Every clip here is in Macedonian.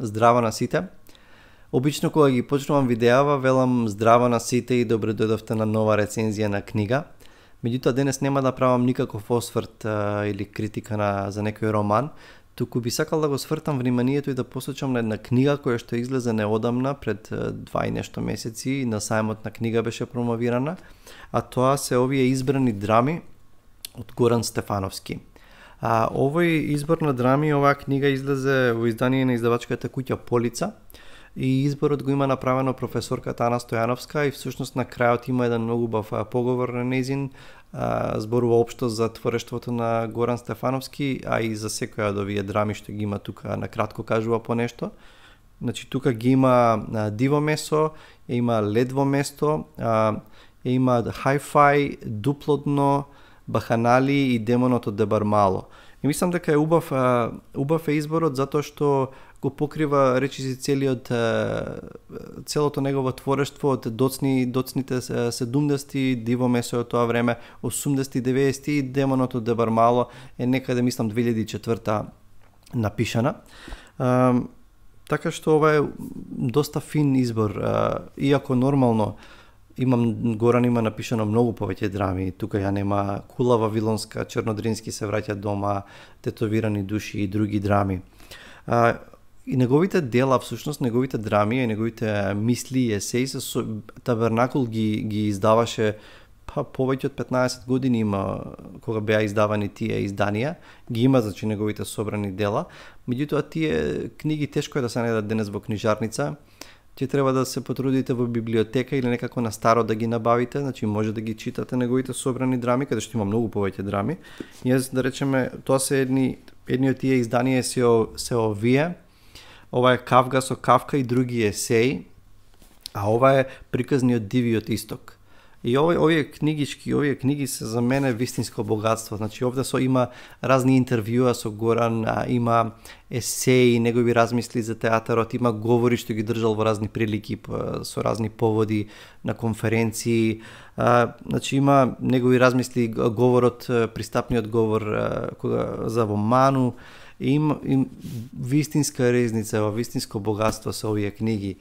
Здраво на сите. Обично кога ги почнувам видеава, велам здраво на сите и добре дојдовте на нова рецензија на книга. Меѓутоа денес нема да правам никаков осврт или критика за некој роман, туку би сакал да го свртам вниманието и да посочам на една книга која што излезе неодамна, пред 2 и нешто месеци, на сајмот на книга беше промовирана, а тоа се овие избрани драми од Горан Стефановски. Овој избор на драми, оваа книга излезе во издание на издавачката куќа Полица и изборот го има направено професорката Ана Стојановска и всушност на крајот има еден многу убав поговор на нејзин, зборува општо за творештвото на Горан Стефановски, а и за секоја од овие драми што ги има тука, на кратко кажува по нешто. Значи тука ги има Диво месо, има Ледво место, има Hi-Fi, Дупло дно, Баханали и Демонот од Дебармало. И мислам дека е убав е изборот затоа што го покрива речиси целото негово творештво од доцните 70-ти, Диво месо од тоа време, 80-ти, 90-ти и Демонот од Дебармало е некаде, мислам, 2004 напишана. Така што ова е доста фин избор, иако нормално Горан има напишано многу повеќе драми, тука ја нема Кула Вавилонска, Чернодрински се враќа дома, Тетовирани души и други драми. И неговите дела, всушност неговите драми и неговите мисли и есеи Табернакул ги издаваше повеќе од 15 години има кога беа издавани тие изданија, ги има значи неговите собрани дела, меѓутоа тие книги тешко е да се најдат денес во книжарница. Ќе треба да се потрудите во библиотека или некако на старо да ги набавите, значи може да ги читате неговите собрани драми, каде што има многу повеќе драми. Јас да речеме, тоа се едни од тие изданија се овие. Ова е Кавга со Кавка и други есеи, а ова е Приказни од Дивиот Исток. И овие книги се за мене вистинско богатство. Значи овде има разни интервјуа со Горан, има есеи, негови размисли за театарот, има говори што ги држал во разни прилики со разни поводи на конференции. Значи има негови размисли, говорот, пристапниот говор за во Ману, и има вистинска резница, вистинско богатство со овие книги.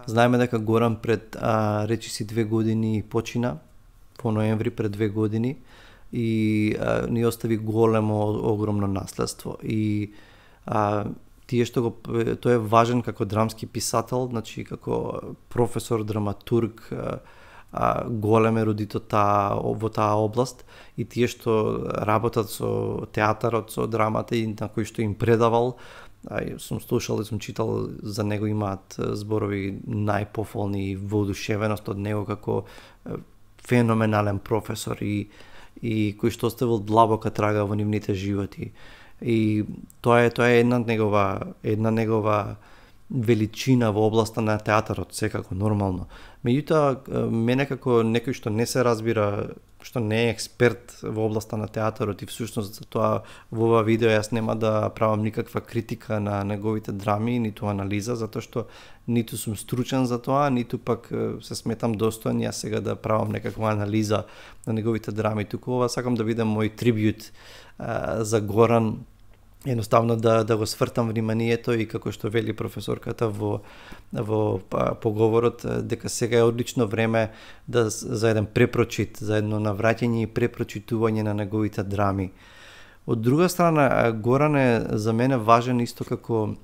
Знаеме дека Горан пред речиси 2 години почина, по ноември пред 2 години, и ни остави големо, огромно наследство. И тој е важен како драмски писател, значи како професор, драматург, голем ерудит во таа област, и тие што работат со театарот, со драмата и на кои што им предавал, сум слушал и сум читал за него, имаат зборови најпофолни и воодушевеност од него како феноменален професор и кој што оставил длабока трага во нивните животи. И тоа е една негова величина во областа на театарот, секако нормално. Меѓутоа, мене како некој што не се разбира, што не е експерт во областа на театарот и всушност за тоа во ова видео јас нема да правам никаква критика на неговите драми, ниту анализа, затоа што ниту сум стручен за тоа, ниту пак се сметам достоен јас сега да правам некаква анализа на неговите драми. Туку ова сакам да видам мој трибјут за Горан, едноставно да го свртам вниманието и како што вели професорката во поговорот, дека сега е одлично време за еден препрочит, за едно навраќање и препрочитување на неговите драми. Од друга страна, Горан е за мене важен исто како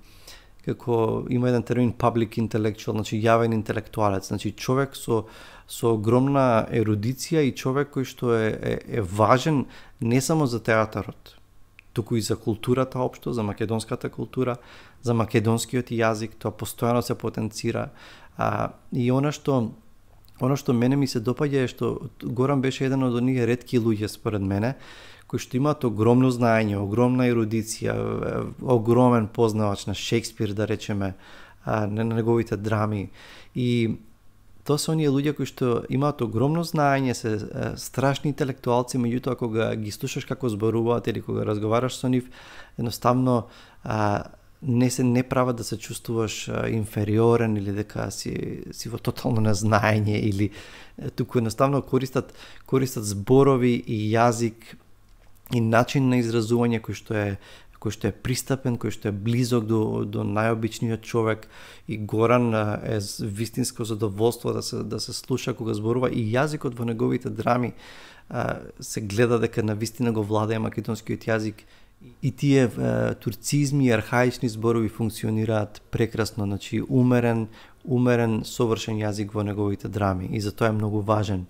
има еден термин public intellectual, значи јавен интелектуалец, значи човек со огромна ерудиција и човек кој што е важен не само за театарот, туку и за културата општо, за македонската култура, за македонскиот јазик, тоа постојано се потенцира. И она што мене ми се допаѓа е што Горан беше еден од оние ретки луѓе според мене, кои што имаат огромно знаење, огромна ерудиција, огромен познавач на Шекспир, да речеме, на неговите драми. И тоа се оние луѓе кои што имаат огромно знаење, се страшни интелектуалци, меѓутоа кога ги слушаш како зборуваат или кога разговараш со нив, едноставно не прават да се чувствуваш инфериорен или дека си во тотално незнаење, или туку едноставно користат зборови и јазик и начин на изразување кој кој што е пристапен, кој што е близок до најобичниот човек, и Горан е вистинско задоволство да се слуша кога зборува, и јазикот во неговите драми се гледа дека навистина го владее македонскиот јазик, и тие турцизми и архаични зборови функционираат прекрасно, значи умерен, совршен јазик во неговите драми, и затоа е многу важен.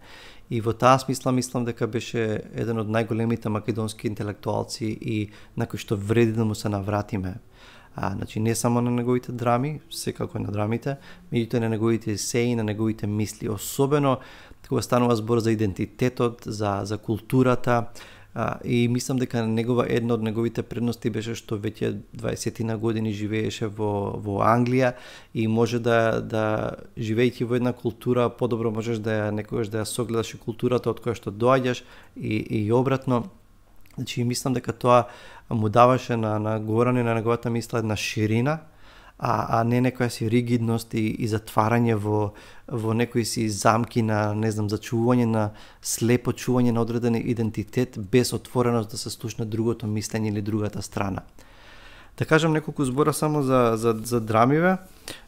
И во таа смисла мислам дека беше еден од најголемите македонски интелектуалци и на кој што вреди да му се навратиме. Значи не само на неговите драми, секако на драмите, меѓутоа на неговите есеи, на неговите мисли, особено кога станува збор за идентитетот, за културата. И мислам дека една од неговите предности беше што веќе 20 години живееше во Англија и може да живејќи во една култура подобро можеш некогаш да ја согледаш и културата од која што доаѓаш и обратно. Значи мислам дека тоа му даваше на Горан и на неговата мисла една ширина, а не некоја си ригидност и затварање во некои си замки на, не знам, зачувување на слепо чување на одреден идентитет без отвореност да се слушне другото мислење или другата страна. Да кажам неколку збора само за драмиве.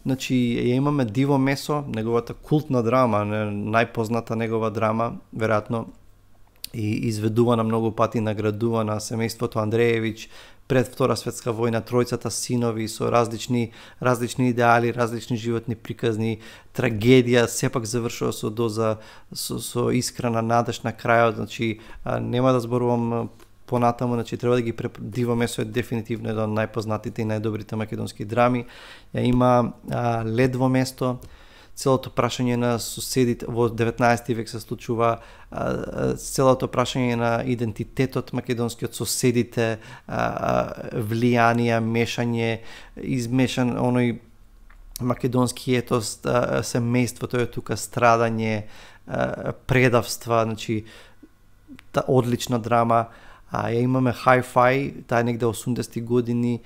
Значи ја имаме Диво Месо, неговата култна драма, најпозната негова драма, веројатно и изведувана многу пати, наградувана, семејството Андреевиќ, пред Втора светска војна, тројцата синови со различни идеали, различни животни приказни, трагедија, сепак завршува со доза со искрена надеж на крајот. Значи нема да зборувам понатаму, значи треба да ги Диво Месо е дефинитивно еден од најпознатите и најдобрите македонски драми. Ја има Лед во место, целото прашање на соседите, во 19 век се случува, целото прашање на идентитетот македонскиот, соседите, влијанија, мешање, измешан оној македонски етос, семејството е тука, страдање, предавства, значи одлична драма. Ја имаме Hi-Fi, таа негде 80-ти години.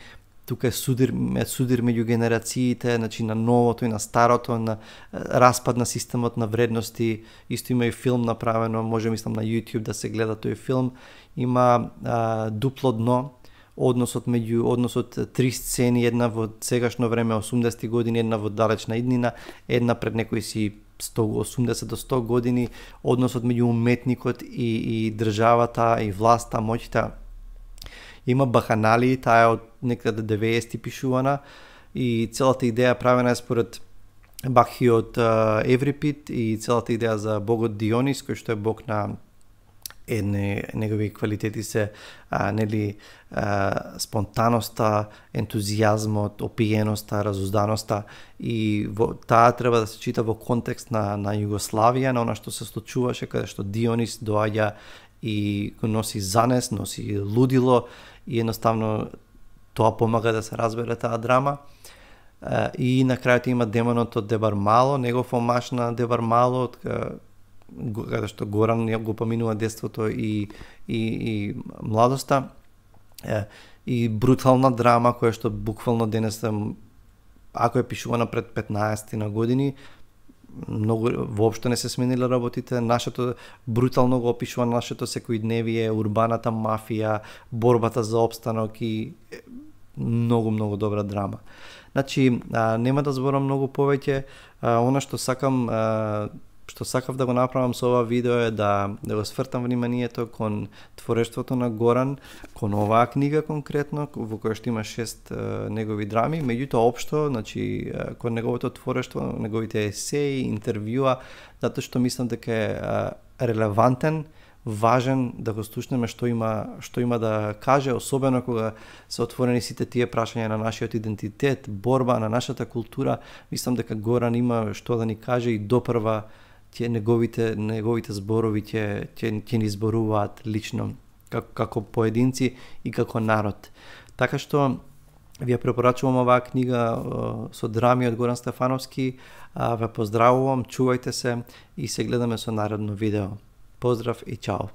Тука е судир меѓу генерациите, значи на новото и на старото, на распад на системот на вредности. Исто има и филм направено, може мислам на YouTube да се гледа тој филм. Има Дупло дно, односот три сцени, една во сегашно време 80-ти години, една во далечна иднина, една пред некои си 180 до 100 години, односот меѓу уметникот и државата и власта, моќта. Има Баханали, таа е од некаде 90-ти пишувана, и целата идеја правена е според Бакхиот Еврипид, и целата идеја за богот Дионис, кој што е бог на негови квалитети се спонтаноста, ентузијазмот, опиеноста, разузданоста, и таа треба да се чита во контекст на Југославија, на она што се случуваше, каде што Дионис доаѓа и го носи занес, носи лудило, и едноставно тоа помага да се разбере таа драма. И на крајот има демонот од Дебар Мало, негов омаш на Дебар Мало, каде што Горан го поминува детството и младоста. И брутална драма која што буквално денес, ако е пишувана пред 15 на години, многу воопшто не се смениле работите. Нашето брутално го опишува нашето секојдневие, урбаната мафија, борбата за опстанок, и многу добра драма. Значи нема да зборам многу повеќе. Она што сакав да го направам со ова видео е да го свртам вниманието кон творештвото на Горан, кон оваа книга конкретно, во која што има 6 негови драми, меѓутоа општо, значи кон неговото творештво, неговите есеи, интервјуа, затоа што мислам дека е релевантен, важен да го слушнеме што има да каже, особено кога се отворени сите тие прашања на нашиот идентитет, борба на нашата култура. Мислам дека Горан има што да ни каже и допрва неговите зборови ќе ни зборуваат лично како поединци и како народ. Така што ви ја препорачувам оваа книга со драми од Горан Стефановски. Ве поздравувам, чувајте се и се гледаме со наредно видео. Поздрав и чао!